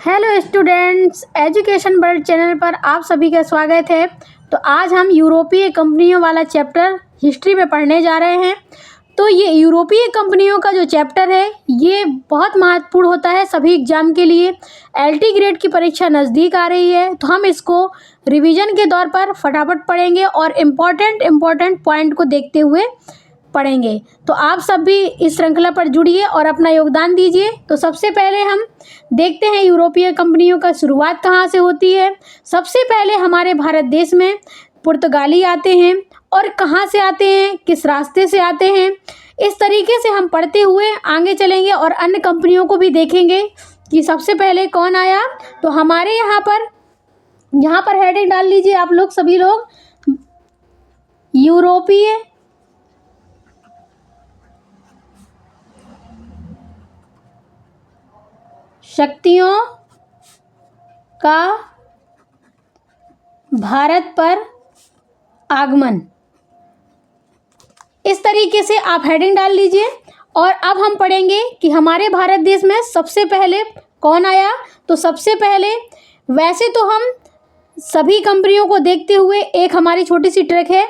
Hello students, education world channel पर आप सभी का स्वागत है। तो आज हम यूरोपीय कंपनियों वाला चैप्टर हिस्ट्री में पढ़ने जा रहे हैं। तो ये यूरोपीय कंपनियों का जो चैप्टर है ये बहुत महत्वपूर्ण होता है सभी एग्जाम के लिए। एलटी ग्रेड की परीक्षा नज़दीक आ रही है तो हम इसको रिवीजन के तौर पर फटाफट पढ़ेंगे और इम्पोर्टेंट पॉइंट को देखते हुए पढ़ेंगे। तो आप सब भी इस श्रृंखला पर जुड़िए और अपना योगदान दीजिए। तो सबसे पहले हम देखते हैं यूरोपीय कंपनियों का शुरुआत कहाँ से होती है। सबसे पहले हमारे भारत देश में पुर्तगाली आते हैं और कहाँ से आते हैं, किस रास्ते से आते हैं, इस तरीके से हम पढ़ते हुए आगे चलेंगे और अन्य कंपनियों को भी देखेंगे कि सबसे पहले कौन आया। तो हमारे यहाँ पर हेडिंग डाल लीजिए आप लोग सभी लोग, यूरोपीय शक्तियों का भारत पर आगमन। इस तरीके से आप हेडिंग डाल लीजिए। और अब हम पढ़ेंगे कि हमारे भारत देश में सबसे पहले कौन आया। तो सबसे पहले वैसे तो हम सभी कंपनियों को देखते हुए एक हमारी छोटी सी ट्रिक है,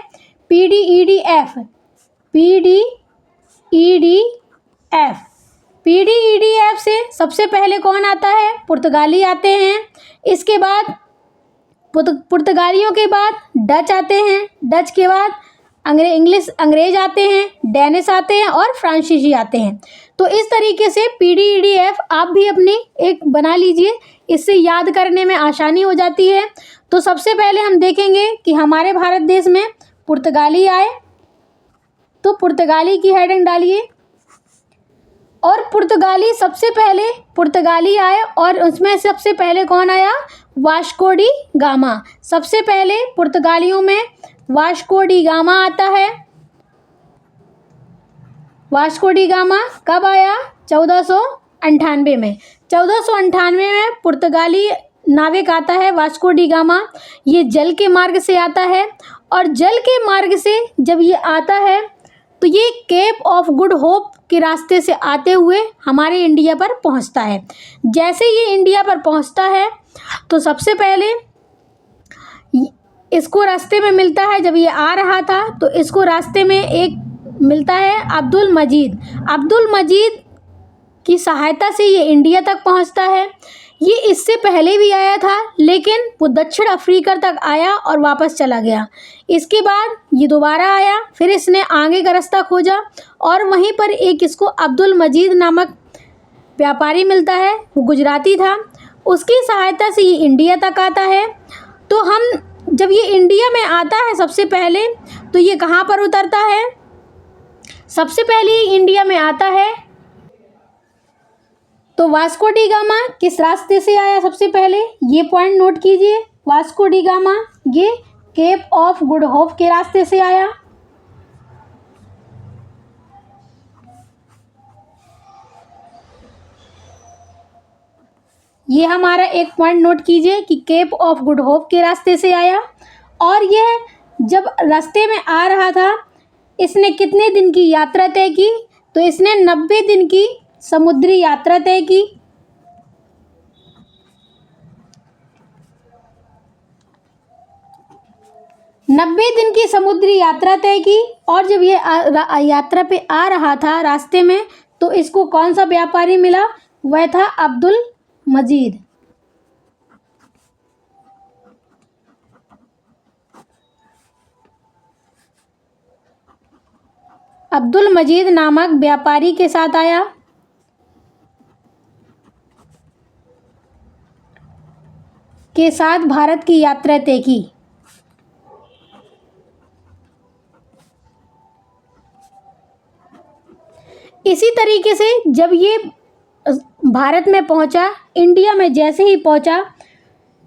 पीडीईडीएफ से सबसे पहले कौन आता है, पुर्तगाली आते हैं। इसके बाद पुर्तगालियों के बाद डच आते हैं, डच के बाद अंग्रेज आते हैं, डेनिश आते हैं और फ्रांसीसी आते हैं। तो इस तरीके से पीडीईडीएफ आप भी अपनी एक बना लीजिए, इससे याद करने में आसानी हो जाती है। तो सबसे पहले हम देखेंगे कि हमारे भारत देश में पुर्तगाली आए। तो पुर्तगाली की हेडिंग डालिए। और सबसे पहले पुर्तगाली आए और उसमें सबसे पहले कौन आया, वास्को डी गामा। सबसे पहले पुर्तगालियों में वास्को डी गामा आता है। वास्को डी गामा कब आया, 1498 में। 1498 में पुर्तगाली नाविक आता है वास्को डी गामा। ये जल के मार्ग से आता है और जल के मार्ग से जब ये आता है तो ये केप ऑफ गुड होप के रास्ते से आते हुए हमारे इंडिया पर पहुंचता है। जैसे ये इंडिया पर पहुंचता है तो सबसे पहले इसको रास्ते में मिलता है, जब ये आ रहा था तो इसको रास्ते में एक मिलता है अब्दुल मजीद की सहायता से ये इंडिया तक पहुंचता है। ये इससे पहले भी आया था लेकिन वो दक्षिण अफ्रीका तक आया और वापस चला गया। इसके बाद ये दोबारा आया, फिर इसने आगे का रास्ता खोजा और वहीं पर एक इसको अब्दुल मजीद नामक व्यापारी मिलता है, वो गुजराती था। उसकी सहायता से ये इंडिया तक आता है। तो हम जब ये इंडिया में आता है सबसे पहले तो ये कहाँ पर उतरता है, सबसे पहले इंडिया में आता है तो वास्को डी गामा किस रास्ते से आया, सबसे पहले ये पॉइंट नोट कीजिए। वास्को डी गामा ये केप ऑफ गुड होप के रास्ते से आया। ये हमारा एक पॉइंट नोट कीजिए कि केप ऑफ गुड होप के रास्ते से आया। और यह जब रास्ते में आ रहा था इसने कितने दिन की यात्रा तय की, तो इसने 90 दिन की समुद्री यात्रा तय की। और जब ये यात्रा पे आ रहा था रास्ते में तो इसको कौन सा व्यापारी मिला, वह था अब्दुल मजीद। अब्दुल मजीद नामक व्यापारी के साथ आया। के साथ भारत की यात्रा तय की। इसी तरीके से जब ये भारत में पहुंचा, इंडिया में जैसे ही पहुंचा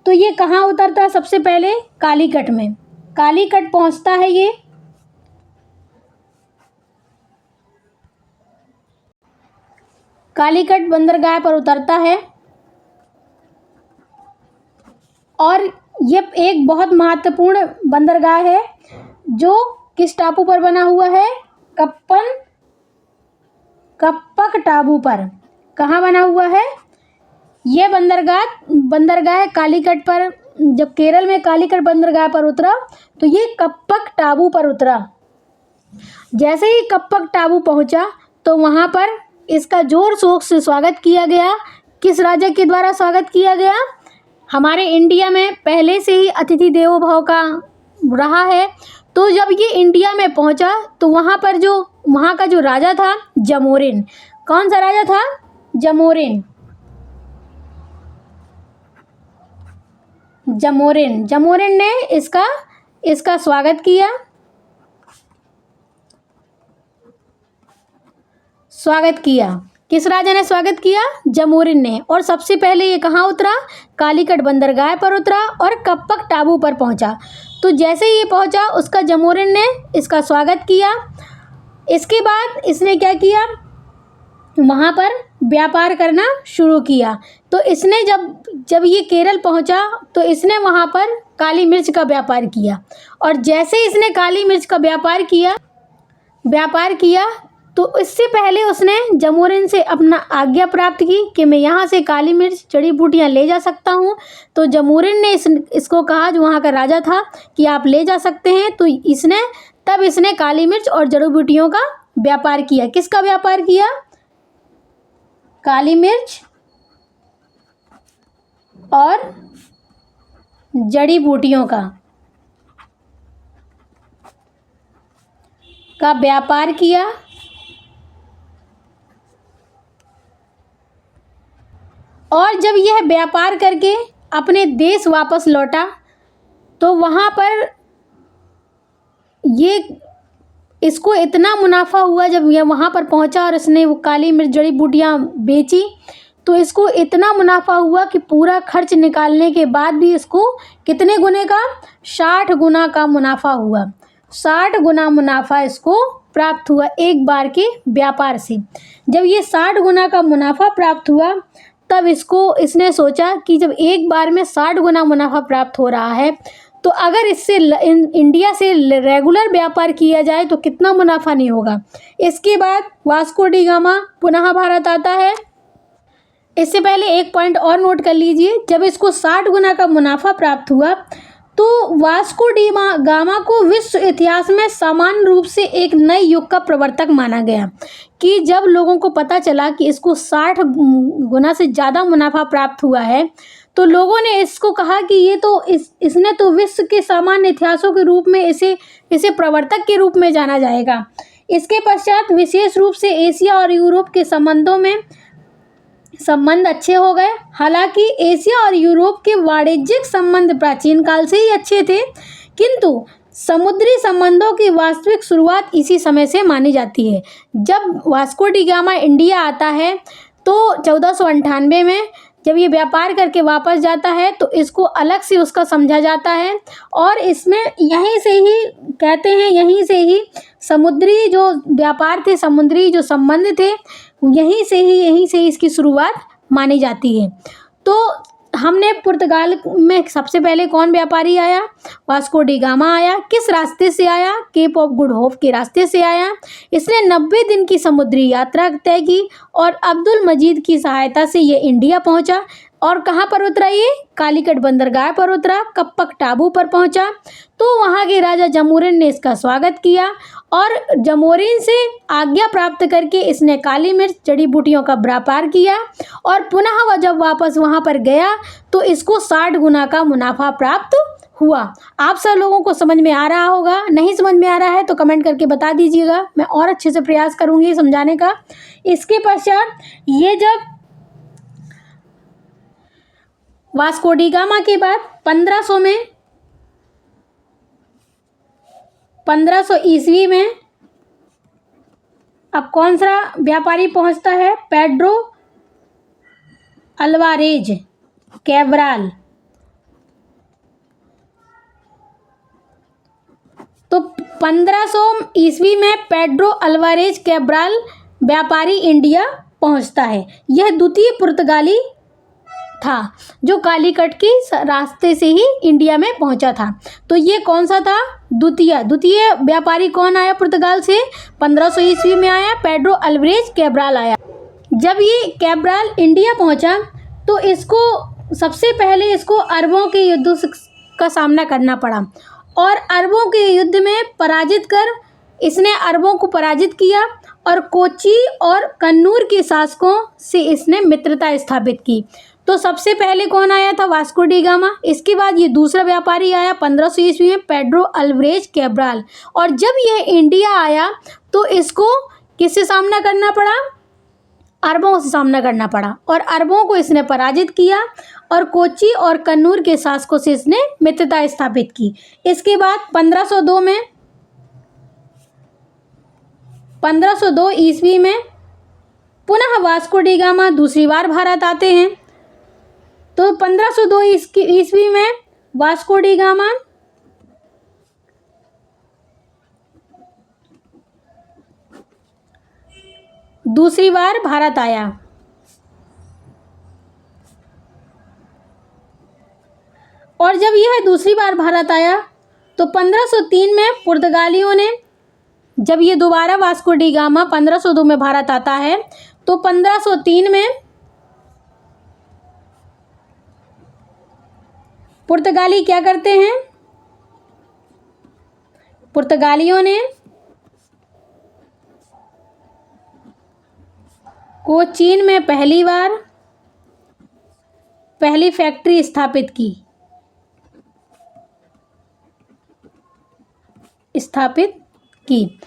तो ये कहाँ उतरता, सबसे पहले कालीकट में। कालीकट पहुंचता है ये। कालीकट बंदरगाह पर उतरता है और ये एक बहुत महत्वपूर्ण बंदरगाह है जो किस टापू पर बना हुआ है, कप्पक टापू पर। कहाँ बना हुआ है, ये बंदरगाह कालीकट पर, जब केरल में कालीकट बंदरगाह पर उतरा तो ये कप्पक टापू पर उतरा। जैसे ही कप्पक टापू पहुंचा तो वहां पर इसका जोर शोर से स्वागत किया गया। किस राजा के द्वारा स्वागत किया गया? हमारे इंडिया में पहले से ही अतिथि देवो भव का रहा है। तो जब ये इंडिया में पहुंचा तो वहाँ का जो राजा था जमोरिन। कौन सा राजा था? जमोरिन ने इसका स्वागत किया। किस राजा ने स्वागत किया? जमोरिन ने। और सबसे पहले ये कहाँ उतरा? कालीकट बंदरगाह पर उतरा और कप्पक टापू पर पहुंचा। तो जैसे ही ये पहुंचा उसका जमोरिन ने इसका स्वागत किया। इसके बाद इसने क्या किया? वहाँ पर व्यापार करना शुरू किया। तो इसने जब ये केरल पहुंचा तो इसने वहाँ पर काली मिर्च का व्यापार किया। और जैसे इसने काली मिर्च का व्यापार किया तो इससे पहले उसने जमोरिन से अपना आज्ञा प्राप्त की कि मैं यहाँ से काली मिर्च जड़ी बूटियाँ ले जा सकता हूँ। तो जमोरिन ने इसको कहा, जो वहाँ का राजा था, कि आप ले जा सकते हैं। तो इसने काली मिर्च और जड़ी बूटियों का व्यापार किया। किसका व्यापार किया? काली मिर्च और जड़ी बूटियों का व्यापार किया। और जब यह व्यापार करके अपने देश वापस लौटा तो वहाँ पर इसको इतना मुनाफा हुआ। जब यह वहाँ पर पहुँचा और इसने वो काली मिर्च जड़ी बूटियाँ बेची तो इसको इतना मुनाफा हुआ कि पूरा खर्च निकालने के बाद भी इसको कितने गुने का? 60 गुना का मुनाफा हुआ। 60 गुना मुनाफा इसको प्राप्त हुआ एक बार के व्यापार से। जब ये 60 गुना का मुनाफा प्राप्त हुआ तब इसने सोचा कि जब एक बार में 60 गुना मुनाफा प्राप्त हो रहा है तो अगर इससे इंडिया से रेगुलर व्यापार किया जाए तो कितना मुनाफा नहीं होगा। इसके बाद वास्को डी गामा पुनः भारत आता है। इससे पहले एक पॉइंट और नोट कर लीजिए, जब इसको 60 गुना का मुनाफा प्राप्त हुआ तो वास्को डी गामा को विश्व इतिहास में सामान्य रूप से एक नए युग का प्रवर्तक माना गया। कि जब लोगों को पता चला कि इसको 60 गुना से ज़्यादा मुनाफा प्राप्त हुआ है तो लोगों ने इसको कहा कि इसने तो विश्व के सामान्य इतिहासों के रूप में इसे प्रवर्तक के रूप में जाना जाएगा। इसके पश्चात विशेष रूप से एशिया और यूरोप के संबंध अच्छे हो गए। हालांकि एशिया और यूरोप के वाणिज्यिक संबंध प्राचीन काल से ही अच्छे थे, किंतु समुद्री संबंधों की वास्तविक शुरुआत इसी समय से मानी जाती है। जब वास्को डी गामा इंडिया आता है तो 1498 में जब ये व्यापार करके वापस जाता है तो इसको अलग से उसका समझा जाता है। और इसमें यहीं से ही समुद्री जो व्यापार थे, समुद्री जो संबंध थे, यहीं से ही इसकी शुरुआत मानी जाती है। तो हमने पुर्तगाल में सबसे पहले कौन व्यापारी आया? वास्को डी गामा आया। किस रास्ते से आया? केप ऑफ गुड होप के रास्ते से आया। इसने 90 दिन की समुद्री यात्रा तय की और अब्दुल मजीद की सहायता से ये इंडिया पहुंचा। और कहाँ पर उतरा? ये कालीकट बंदरगाह पर उतरा, कप्पक टापू पर पहुंचा। तो वहाँ के राजा जमोरिन ने इसका स्वागत किया और जमोरिन से आज्ञा प्राप्त करके इसने काली मिर्च जड़ी बूटियों का व्यापार किया। और पुनः वह जब वापस वहाँ पर गया तो इसको 60 गुना का मुनाफा प्राप्त हुआ। आप सब लोगों को समझ में आ रहा होगा। नहीं समझ में आ रहा है तो कमेंट करके बता दीजिएगा, मैं और अच्छे से प्रयास करूँगी समझाने का। इसके पश्चात ये जब वास्को डी गामा के बाद 1500 ईस्वी में अब कौन सा व्यापारी पहुंचता है? Pedro Alvarez Cabral. तो 1500 ईस्वी में पेड्रो अल्वारेज कैब्राल व्यापारी इंडिया पहुंचता है। यह द्वितीय पुर्तगाली था जो कालीकट के रास्ते से ही इंडिया में पहुंचा था। तो ये कौन सा था? द्वितीय व्यापारी कौन आया पुर्तगाल से? 1500 ईस्वी में आया, पेड्रो अल्वारेज कैब्राल आया। जब ये कैब्राल इंडिया पहुंचा तो इसको सबसे पहले इसको अरबों के युद्ध का सामना करना पड़ा और अरबों के युद्ध में पराजित कर इसने अरबों को पराजित किया और कोची और कन्नूर के शासकों से इसने मित्रता स्थापित की। तो सबसे पहले कौन आया था? Vasco D gamma. इसके बाद ये दूसरा व्यापारी आया 1500 ईस्वी में, पेड्रो अल्वारेज कैब्राल। और जब यह इंडिया आया तो इसको किससे सामना करना पड़ा? अरबों से सामना करना पड़ा और अरबों को इसने पराजित किया और कोची और कन्नूर के शासकों से इसने मित्रता स्थापित की। इसके बाद 1502 ईस्वी में पुनः वास्को डी गामा दूसरी बार भारत आते हैं। तो 1502 ईस्वी में वास्को डी गामा दूसरी बार भारत आया और जब यह दूसरी बार भारत आया तो 1503 में पुर्तगालियों ने, जब ये दोबारा वास्को डी गामा 1502 में भारत आता है तो 1503 में पुर्तगाली क्या करते हैं? पुर्तगालियों ने कोचीन में पहली फैक्ट्री स्थापित की।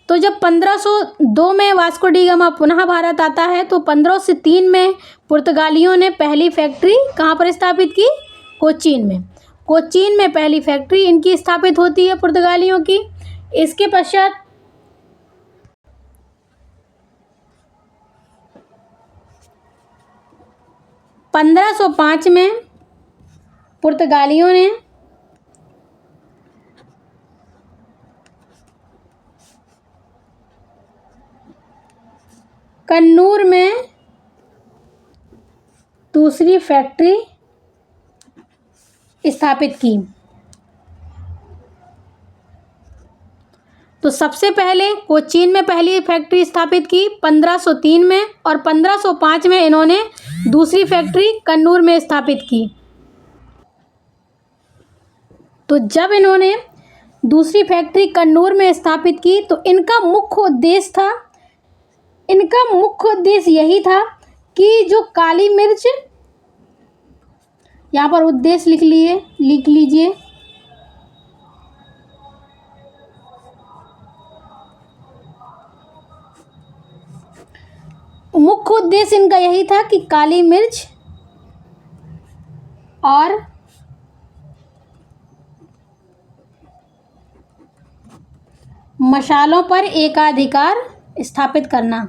तो जब 1502 में वास्को डी गामा पुनः भारत आता है तो 1503 में पुर्तगालियों ने पहली फैक्ट्री कहाँ पर स्थापित की? कोचीन में। कोचीन में पहली फैक्ट्री इनकी स्थापित होती है पुर्तगालियों की। इसके पश्चात 1505 में पुर्तगालियों ने कन्नूर में दूसरी फैक्ट्री स्थापित की। तो सबसे पहले कोचीन में पहली फैक्ट्री स्थापित की 1503 में और 1505 में इन्होंने दूसरी फैक्ट्री कन्नूर में स्थापित की। तो जब इन्होंने दूसरी फैक्ट्री कन्नूर में स्थापित की तो इनका मुख्य उद्देश्य यही था कि जो काली मिर्च, यहाँ पर उद्देश्य लिख लीजिए। मुख्य उद्देश्य इनका यही था कि काली मिर्च और मसालों पर एकाधिकार स्थापित करना।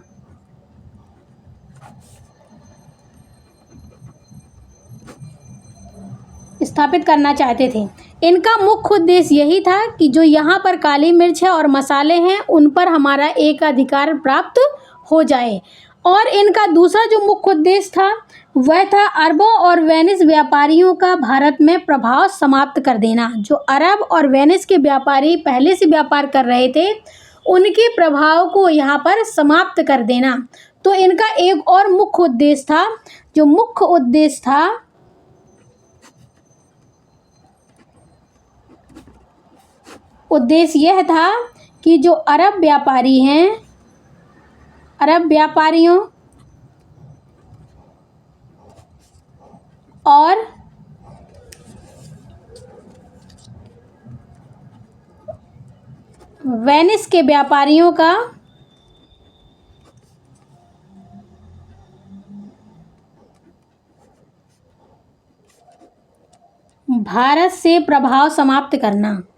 चाहते थे। इनका मुख्य उद्देश्य यही था कि जो यहाँ पर काली मिर्च है और मसाले हैं उन पर हमारा एकाधिकार प्राप्त हो जाए। और इनका दूसरा जो मुख्य उद्देश्य था वह था अरबों और वेनिस व्यापारियों का भारत में प्रभाव समाप्त कर देना। जो अरब और वेनिस के व्यापारी पहले से व्यापार कर रहे थे उनके प्रभाव को यहाँ पर समाप्त कर देना। तो इनका एक और मुख्य उद्देश्य था, जो मुख्य उद्देश्य था उद्देश्य यह था कि जो अरब व्यापारी हैं, अरब व्यापारियों और वेनिस के व्यापारियों का भारत से प्रभाव समाप्त करना।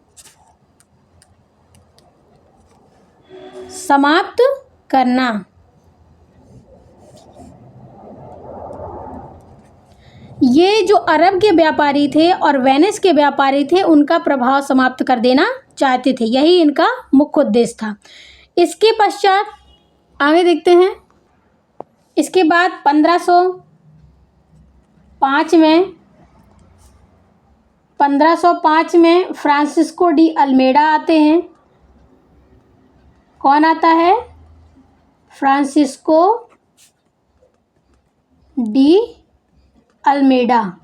ये जो अरब के व्यापारी थे और वेनिस के व्यापारी थे उनका प्रभाव समाप्त कर देना चाहते थे, यही इनका मुख्य उद्देश्य था। इसके पश्चात आगे देखते हैं। इसके बाद 1505 में फ्रांसिस्को डी अल्मेडा आते हैं। कौन आता है? Francisco de Almeida.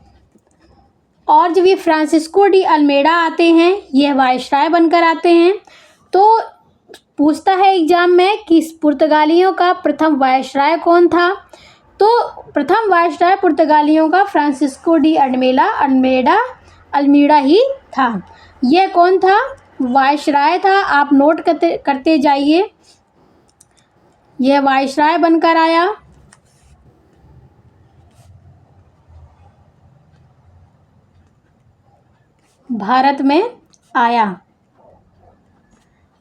और जब ये फ्रांसिस्को डी अल्मेडा आते हैं, यह वायसराय बनकर आते हैं। तो पूछता है एग्जाम में कि पुर्तगालियों का प्रथम वायसराय कौन था। तो प्रथम वायसराय पुर्तगालियों का फ्रांसिस्को डी अल्मेडा ही था। यह कौन था? वायसराय था। आप नोट करते जाइए। यह वायसराय बनकर आया। भारत में आया।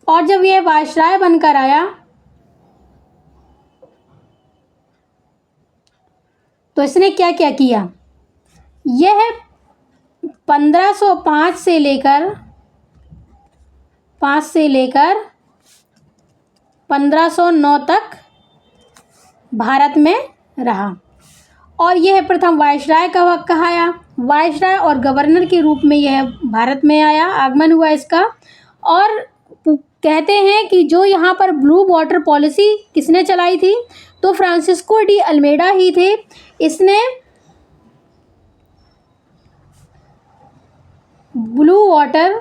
और जब यह वायसराय बनकर आया तो इसने क्या क्या किया? यह 1505 से लेकर 1509 तक भारत में रहा। और यह प्रथम वायसराय कहाया। वायसराय और गवर्नर के रूप में यह भारत में आया, आगमन हुआ इसका। और कहते हैं कि जो यहाँ पर ब्लू वाटर पॉलिसी किसने चलाई थी? तो फ्रांसिस्को डी अल्मेडा ही थे। इसने ब्लू वाटर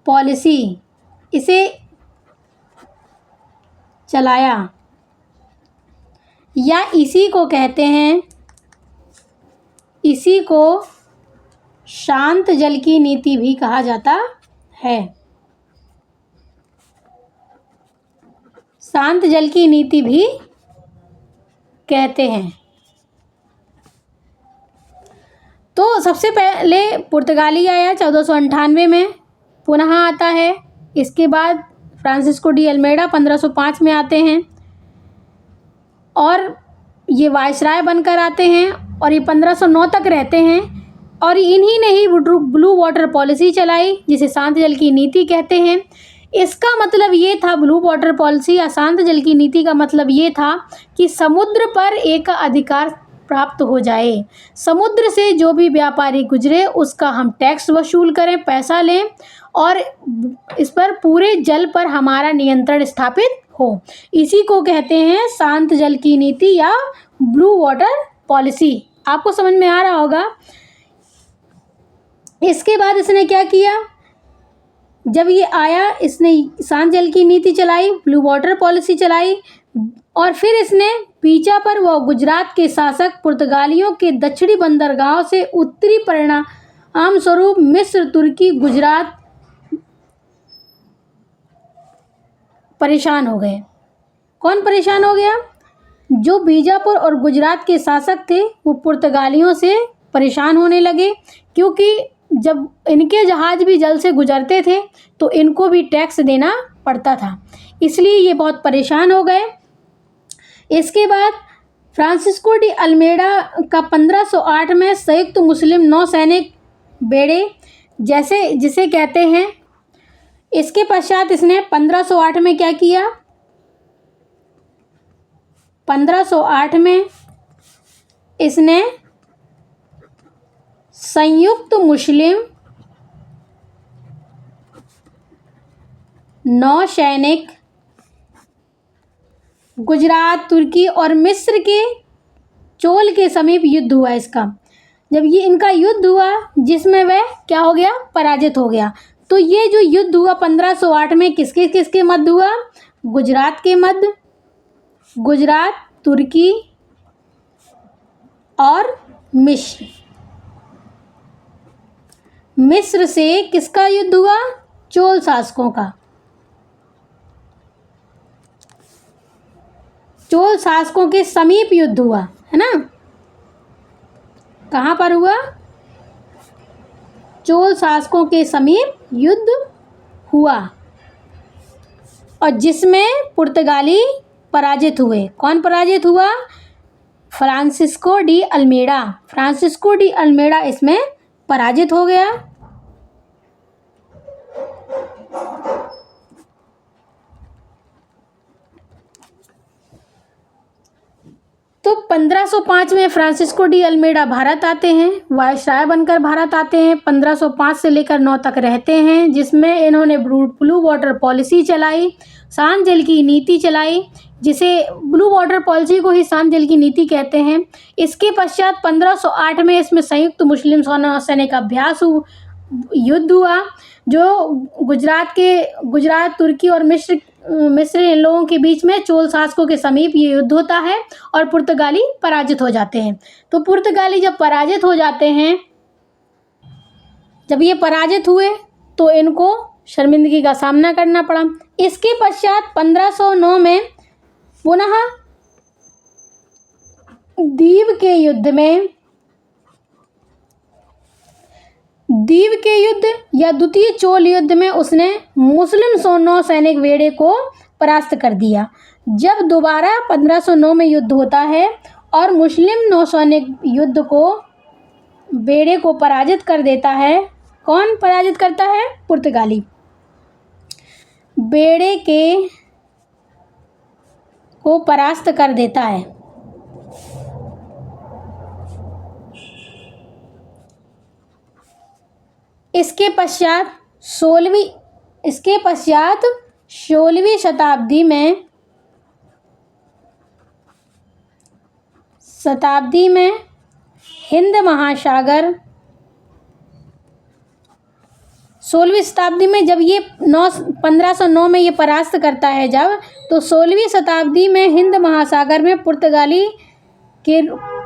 पॉलिसी इसे चलाया, या इसी को कहते हैं, इसी को शांत जल की नीति भी कहा जाता है। शांत जल की नीति भी कहते हैं। तो सबसे पहले पुर्तगाली आया 1498 में, पुनः आता है। इसके बाद फ्रांसिस्को डी अल्मेडा 1505 में आते हैं और ये वायसराय बनकर आते हैं और ये 1509 तक रहते हैं। और इन्हीं ने ही ब्लू वाटर पॉलिसी चलाई, जिसे शांत जल की नीति कहते हैं। इसका मतलब ये था, ब्लू वाटर पॉलिसी या शांत जल की नीति का मतलब ये था कि समुद्र पर एक अधिकार प्राप्त हो जाए। समुद्र से जो भी व्यापारी गुजरे उसका हम टैक्स वसूल करें, पैसा लें, और इस पर पूरे जल पर हमारा नियंत्रण स्थापित हो। इसी को कहते हैं शांत जल की नीति या ब्लू वाटर पॉलिसी। आपको समझ में आ रहा होगा। इसके बाद इसने क्या किया? जब ये आया, इसने शांत जल की नीति चलाई, ब्लू वाटर पॉलिसी चलाई, और फिर इसने बीजापुर व गुजरात के शासक पुर्तगालियों के दक्षिणी बंदरगाहों से उत्तरी परिणाम स्वरूप मिस्र, तुर्की, गुजरात परेशान हो गए। कौन परेशान हो गया? जो बीजापुर और गुजरात के शासक थे वो पुर्तगालियों से परेशान होने लगे, क्योंकि जब इनके जहाज भी जल से गुजरते थे तो इनको भी टैक्स देना पड़ता था, इसलिए ये बहुत परेशान हो गए। इसके बाद फ्रांसिस्को डी अल्मेडा का 1508 में संयुक्त मुस्लिम नौसैनिक बेड़े जिसे कहते हैं। इसके पश्चात इसने 1508 में क्या किया? 1508 में इसने संयुक्त मुस्लिम नौसैनिक गुजरात, तुर्की और मिस्र के चोल के समीप युद्ध हुआ इसका। जब ये इनका युद्ध हुआ, जिसमें वह क्या हो गया? पराजित हो गया। तो ये जो युद्ध हुआ 1508 में किसके मध्य हुआ? गुजरात के मध्य, गुजरात, तुर्की और मिस्र। मिस्र से किसका युद्ध हुआ? चोल शासकों का। चोल शासकों के समीप युद्ध हुआ, है ना? कहाँ पर हुआ? चोल शासकों के समीप युद्ध हुआ, और जिसमें पुर्तगाली पराजित हुए। कौन पराजित हुआ? Francisco de Almeida. Francisco de Almeida इसमें पराजित हो गया। तो 1505 में फ्रांसिस्को डी अल्मेडा भारत आते हैं, वायसराय बनकर भारत आते हैं। 1505 से लेकर 9 तक रहते हैं, जिसमें इन्होंने ब्लू वाटर पॉलिसी चलाई, शांत जल की नीति चलाई। जिसे ब्लू वाटर पॉलिसी को ही शांत जल की नीति कहते हैं। इसके पश्चात 1508 में इसमें संयुक्त मुस्लिम सैनिक अभ्यास युद्ध हुआ, जो गुजरात, तुर्की और मिस्र इन लोगों के बीच में चोल शासकों के समीप ये युद्ध होता है और पुर्तगाली पराजित हो जाते हैं। तो पुर्तगाली जब पराजित हो जाते हैं, जब ये पराजित हुए तो इनको शर्मिंदगी का सामना करना पड़ा। इसके पश्चात 1509 में पुनः दीव के युद्ध या द्वितीय चोल युद्ध में उसने मुस्लिम नौसैनिक बेड़े को परास्त कर दिया। जब दोबारा 1509 में युद्ध होता है और मुस्लिम नौसैनिक युद्ध को बेड़े को पराजित कर देता है। कौन पराजित करता है? पुर्तगाली। बेड़े को परास्त कर देता है। इसके पश्चात 16वीं शताब्दी में हिंद महासागर 16वीं शताब्दी में जब ये 1509 में ये परास्त करता है, जब तो 16वीं शताब्दी में हिंद महासागर में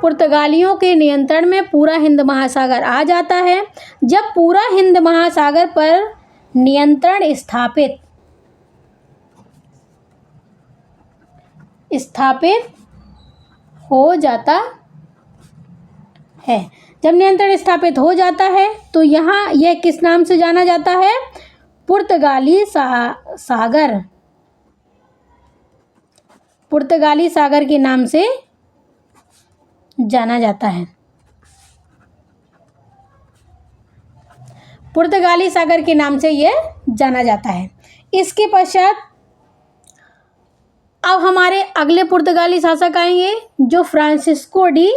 पुर्तगालियों के नियंत्रण में पूरा हिंद महासागर आ जाता है। जब पूरा हिंद महासागर पर नियंत्रण स्थापित हो जाता है, जब नियंत्रण स्थापित हो जाता है तो यहाँ यह किस नाम से जाना जाता है? पुर्तगाली सागर के नाम से जाना जाता है। पुर्तगाली सागर के नाम से यह जाना जाता है। इसके पश्चात अब हमारे अगले पुर्तगाली शासक आएंगे जो फ्रांसिस्को डी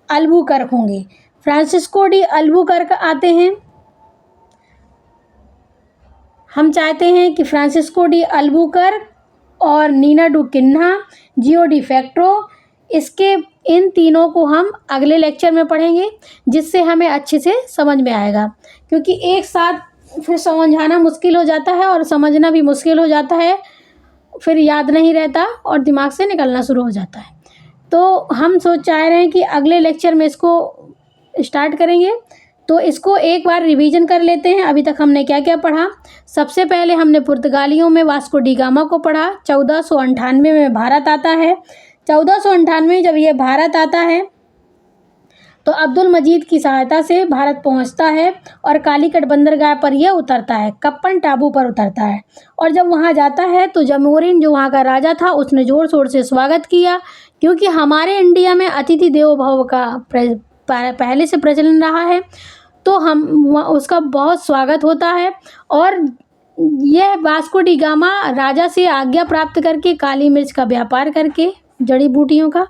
अल्बुकर्क होंगे। फ्रांसिस्को डी अल्बुकर्क आते हैं। हम चाहते हैं कि फ्रांसिस्को डी अल्बुकर्क और नीना डू किन्हा, जियो डी फैक्ट्रो, इन तीनों को हम अगले लेक्चर में पढ़ेंगे, जिससे हमें अच्छे से समझ में आएगा। क्योंकि एक साथ फिर समझाना मुश्किल हो जाता है और समझना भी मुश्किल हो जाता है, फिर याद नहीं रहता और दिमाग से निकलना शुरू हो जाता है। तो हम चाह रहे हैं कि अगले लेक्चर में इसको स्टार्ट करेंगे। तो इसको एक बार रिवीजन कर लेते हैं। अभी तक हमने क्या क्या पढ़ा। सबसे पहले हमने पुर्तगालियों में वास्को डी गामा को पढ़ा। 1498 में भारत आता है। 1498 जब ये भारत आता है तो अब्दुल मजीद की सहायता से भारत पहुंचता है और कालीकट बंदरगाह पर यह उतरता है, कप्पन टापू पर उतरता है। और जब वहां जाता है तो जमोरिन जो वहां का राजा था उसने ज़ोर शोर से स्वागत किया, क्योंकि हमारे इंडिया में अतिथि देवो भव का पहले से प्रचलन रहा है। तो उसका बहुत स्वागत होता है। और यह वास्को डी गामा राजा से आज्ञा प्राप्त करके काली मिर्च का व्यापार करके, जड़ी बूटियों का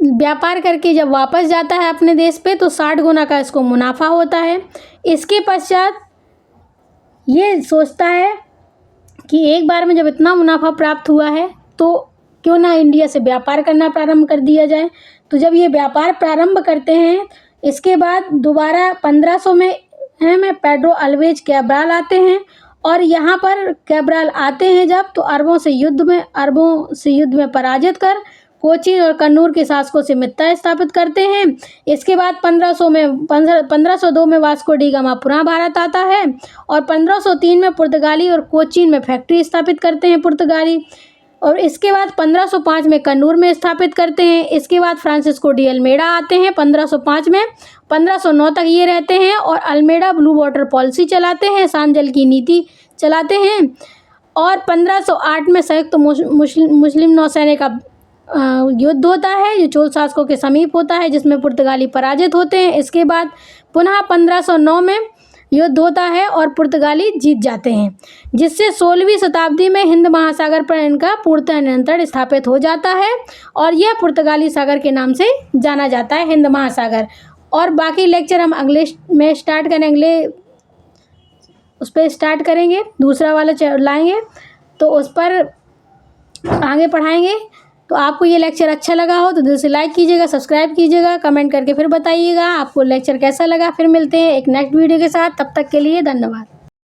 व्यापार करके जब वापस जाता है अपने देश पे तो 60 गुना का इसको मुनाफा होता है। इसके पश्चात ये सोचता है कि एक बार में जब इतना मुनाफा प्राप्त हुआ है तो क्यों ना इंडिया से व्यापार करना प्रारंभ कर दिया जाए। तो जब ये व्यापार प्रारंभ करते हैं, इसके बाद दोबारा 1500 में पेड्रो अल्वेज कैब्राल आते हैं। और यहाँ पर कैब्राल आते हैं जब तो अरबों से युद्ध में पराजित कर कोचीन और कन्नूर के शासकों से मित्रता स्थापित करते हैं। इसके बाद 1502 में वास्को डी गामा पुनः भारत आता है और 1503 में पुर्तगाली और कोचीन में फैक्ट्री स्थापित करते हैं पुर्तगाली। और इसके बाद 1505 में कन्नूर में स्थापित करते हैं। इसके बाद फ्रांसिस्को डी अल्मेडा आते हैं 1505 में। 1509 तक ये रहते हैं और अल्मेडा ब्लू वाटर पॉलिसी चलाते हैं, शांत जल की नीति चलाते हैं। और 1508 में संयुक्त मुस्लिम नौसैनिक का युद्ध होता है जो चोल शासकों के समीप होता है, जिसमें पुर्तगाली पराजित होते हैं। इसके बाद पुनः 1509 में युद्ध होता है और पुर्तगाली जीत जाते हैं, जिससे 16वीं शताब्दी में हिंद महासागर पर इनका पूर्णतः नियंत्रण स्थापित हो जाता है और यह पुर्तगाली सागर के नाम से जाना जाता है, हिंद महासागर। और बाकी लेक्चर हम अगले में स्टार्ट करें, अगले उस पर स्टार्ट करेंगे, दूसरा वाला लाएंगे तो उस पर आगे पढ़ाएंगे। तो आपको ये लेक्चर अच्छा लगा हो तो दिल से लाइक कीजिएगा, सब्सक्राइब कीजिएगा, कमेंट करके फिर बताइएगा आपको लेक्चर कैसा लगा। फिर मिलते हैं एक नेक्स्ट वीडियो के साथ, तब तक के लिए धन्यवाद।